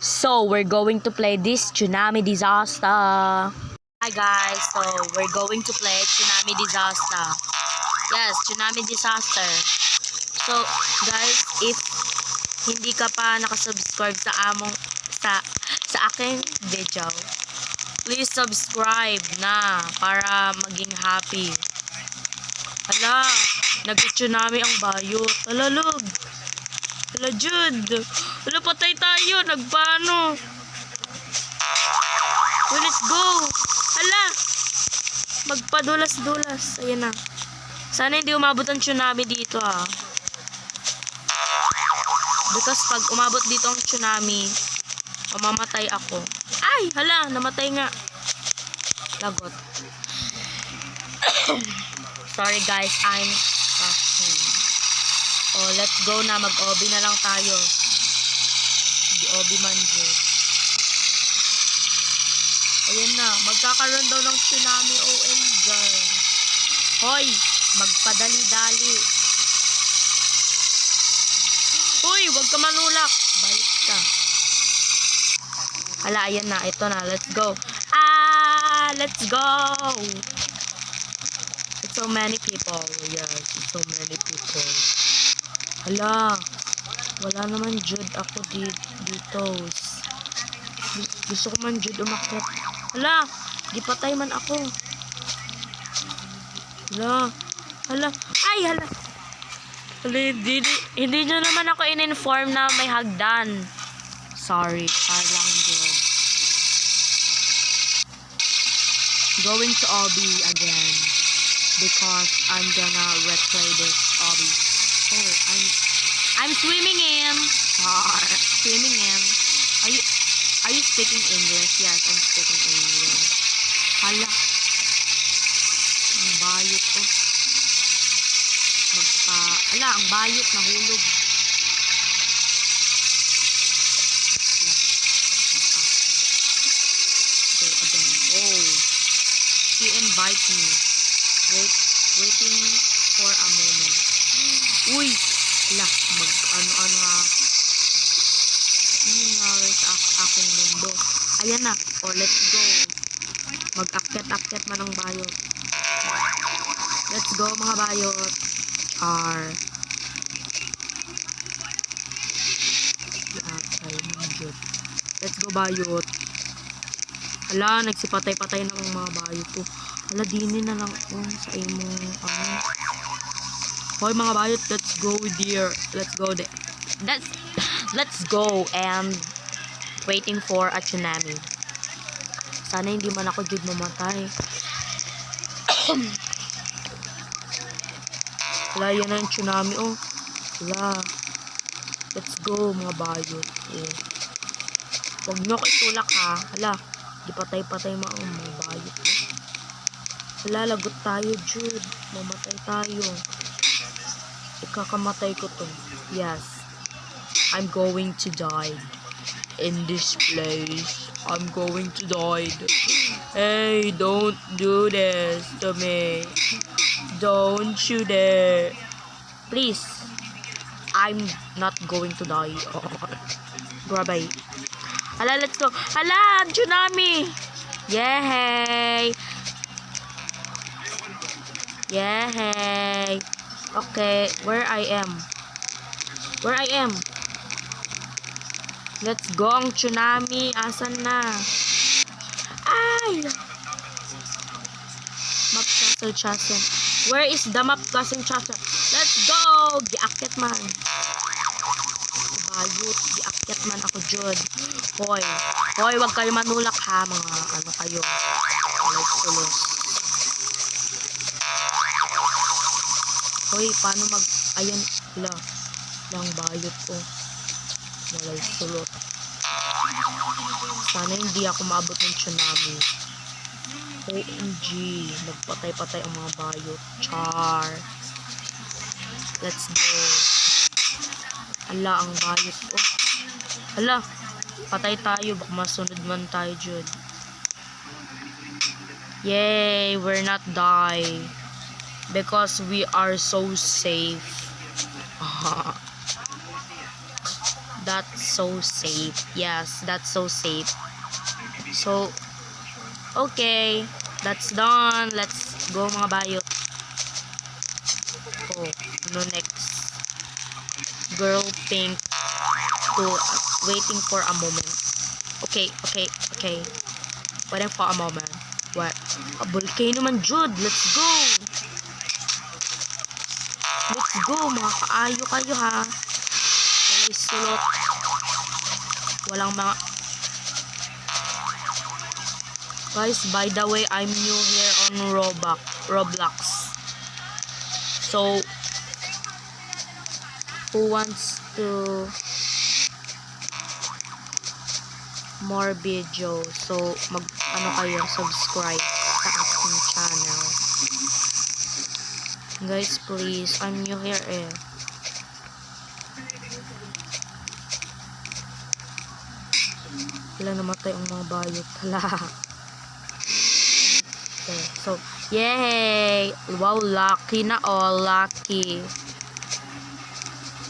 So, we're going to play this Tsunami Disaster. Hi guys, so we're going to play Tsunami Disaster. Yes, Tsunami Disaster. So, guys, if hindi ka pa nakasubscribe sa aking video, please subscribe na para maging happy. Hala, nag-tsunami ang bayot. Hala, log. Hala, Jude. Hala, patay tayo. Nagpaano? Oh, let's go. Hala. Magpadulas-dulas. Ayan na. Sana hindi umabot ang tsunami dito, ah. Because pag umabot dito ang tsunami, mamamatay ako. Ay, hala. Namatay nga. Lagot. Sorry guys, I'm coughing. Oh, let's go na. Mag-OB na lang tayo. Mag-OB man dyan. Ayan na. Magkakaroon daw ng tsunami. OMG. Hoy, magpadali-dali. Hoy, wag ka manulak. Balik ka. Hala, ayan na. Ito na. Let's go. Ah, let's go. It's so many people. Yes, it's so many people. Hala, wala naman Jude ako dito. Gusto ko man Jude umakyat. Hala, di patay man ako. Hala, hala, ay hala. Hala, hindi nyo naman ako in-inform na may hagdan. Sorry, lang Jude. Going to Obby again. Because I'm gonna replay this obby. Oh, I'm swimming in. Swimming in. Are you speaking English? Yes, I'm speaking English. Hala. Ang bayot ko. Hala, ang bayot nahulog. Go again. Oh. She invite me. Waiting for a moment. Uy! Lah, ano-ano ha. Ano nangyari sa aking mundo? Ayan na. Oh, let's go. Mag-akyat-akyat man ang bayot. Let's go mga bayot. Let's go bayot. Hala, nagsipatay-patay na ang mga bayot ko. Hala, dinin na lang sa imong Hoy mga bayot, let's go dear. Let's go there. Let's go and waiting for a tsunami. Sana hindi man ako jud mamatay. Hala, yan na yung tsunami. Oh. Hala. Let's go mga bayot. Oh. Huwag nyo ko itulak ha. Hala, di patay-patay mga bayot. Hala, lagot tayo Jude. Mamatay tayo. Ikakamatay ko to. Yes. I'm going to die. In this place. I'm going to die. Hey, don't do this to me. Don't you dare. Please. I'm not going to die. Grabay. Hala, let's go. Hala, tsunami. Yay. Yay. Okay, where I am. Let's go ang tsunami. Asan na? Ay! Map Castle. Where is the Map Castle? Let's go! Giakyat man. Bayot. Giakyat man ako, Jud. Hoy, wag kayo manulak ha. Mga ano kayo. Tulos. Hoy, paano ayan, lang bayot ko. Walay sulot. Sana hindi ako maabot ng tsunami. OMG, nagpatay-patay ang mga bayot. Char. Let's go. Hala, ang bayot ko. Hala, patay tayo. Baka masunod man tayo, Jude. Yay, we're not die. Because we are so safe. That's so safe. Yes, that's so safe. So, okay. That's done. Let's go mga bayot. Oh, ano next? Girl pink to waiting for a moment. Okay. Waiting for a moment. What? A volcano man, Jude. Let's go. Let's go. Mga kaayo kayo ha. Walang sulot. Walang mga... Guys, by the way, I'm new here on Roblox. So, who wants to more video? So, ano kayo, subscribe sa aking channel. Guys, please, I'm new here eh. Wala namatay ang mga bayot. Hala. Okay, so, yay! Wow, lucky na all. Lucky.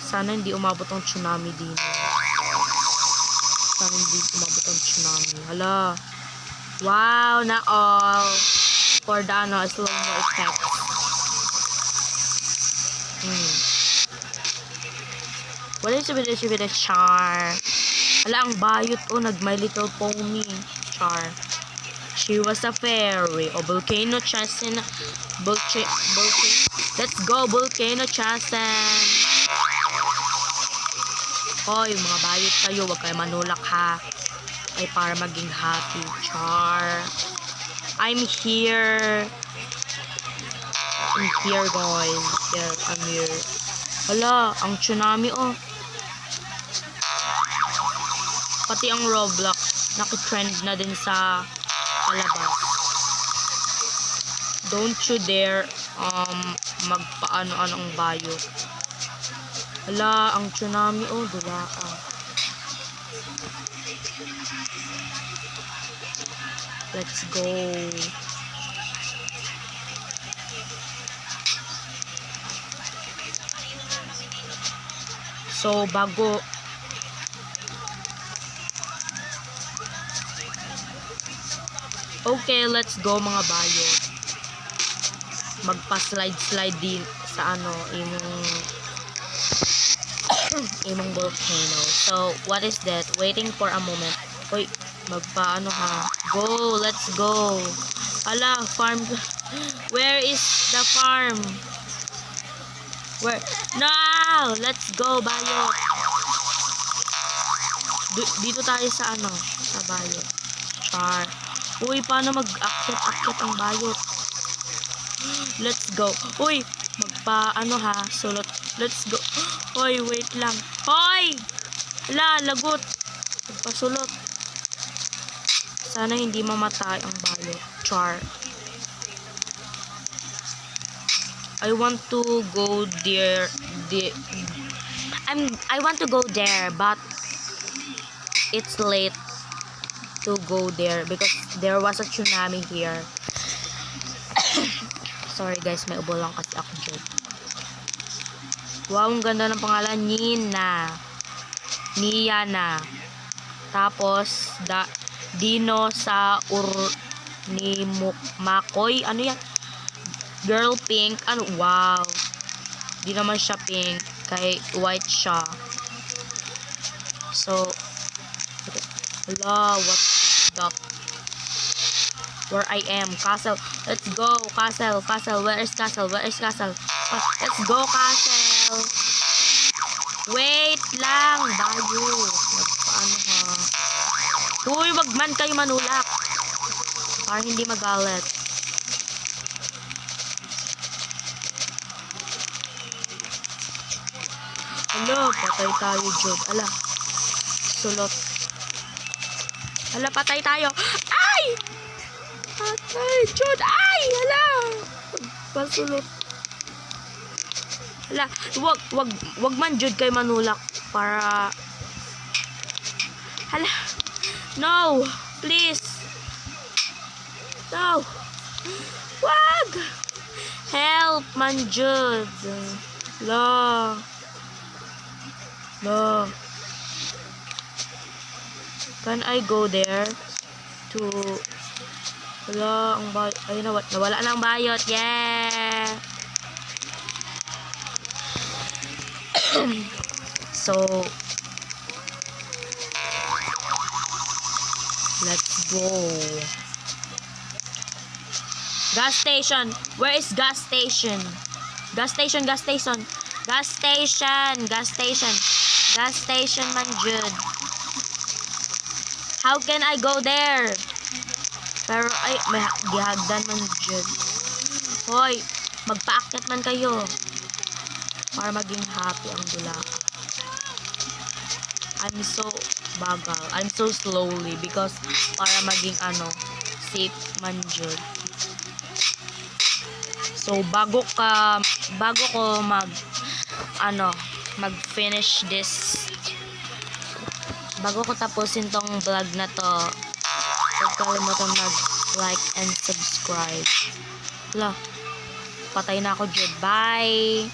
Sana hindi umabot ang tsunami din. Sana hindi umabot ang tsunami. Hala. Wow, na all. For the slow-mo effect. What is with a char? Hala, ang bayot. Oh, My Little Pony. Char. She was a fairy. O, volcano chasen. Let's go, volcano chasen. Hoy, mga bayot kayo. Huwag kayo manulak ha. Ay, para maging happy. Char. I'm here. I'm here, guys. Yes, I'm here. Hala, ang tsunami, oh. Pati ang Roblox, nakitrend na din sa palabas. Don't you dare magpaano-ano ang bayo. Hala, ang tsunami, oh, dula ka. Let's go. So, bago okay, let's go mga bayo. Magpa-slide din sa imong volcano. So, what is that? Waiting for a moment. Hoy, magpaano ha? Go, let's go. Ala, farm. Where is the farm? Where? No! Let's go, bayo. Dito tayo sa sa bayo. Char. Uy, paano mag-akit ang bayot? Let's go. Uy, sulot. Let's go. Hoy, wait lang. Hoy! Lagot. Magpasulot. Sana hindi mamatay ang bayot. Char. I want to go there. I want to go there, but it's late to go there because there was a tsunami here. Sorry guys, may ubo lang kasi ako dyan. Wow, ang ganda ng pangalan. Niana. Tapos, Dino sa ni Makoy. Ano yan? Girl pink. Ano? Wow. Di naman siya pink. Kay white siya. So, hala, what the... Where I am. Castle. Let's go. Castle. Where is castle? Let's go, castle. Wait lang. Bayo. Paano ha? Uy, wag man kayo manulak. Para hindi magalit. Hala, patay tayo, Jude. Ala. Sulot. Hala, patay tayo. Ay! Patay, Jude. Ay! Hala. Pasulot. Hala, wag man, Jude, kayo manulak. Para... Hala. No! Please! No! Wag! Help, man, Jude. La. Can I go there to... Wala, ang bayot. Ay, nawala na ang bayot. Yeah! So, let's go. Gas station. Where is gas station? Gas station, gas station. Gas station, gas station. Gas station man, Jude. How can I go there? Pero, ay, may gihagdan man, Jude. Hoy, magpaakyat man kayo. Para maging happy ang dula. I'm so bagal. I'm so slowly because para maging safe man, Jude. So, bago ko mag-finish this, bago ko tapusin tong vlog na to, huwag kalimutan mag-like and subscribe. Wala, patay na ako, Jude. Bye!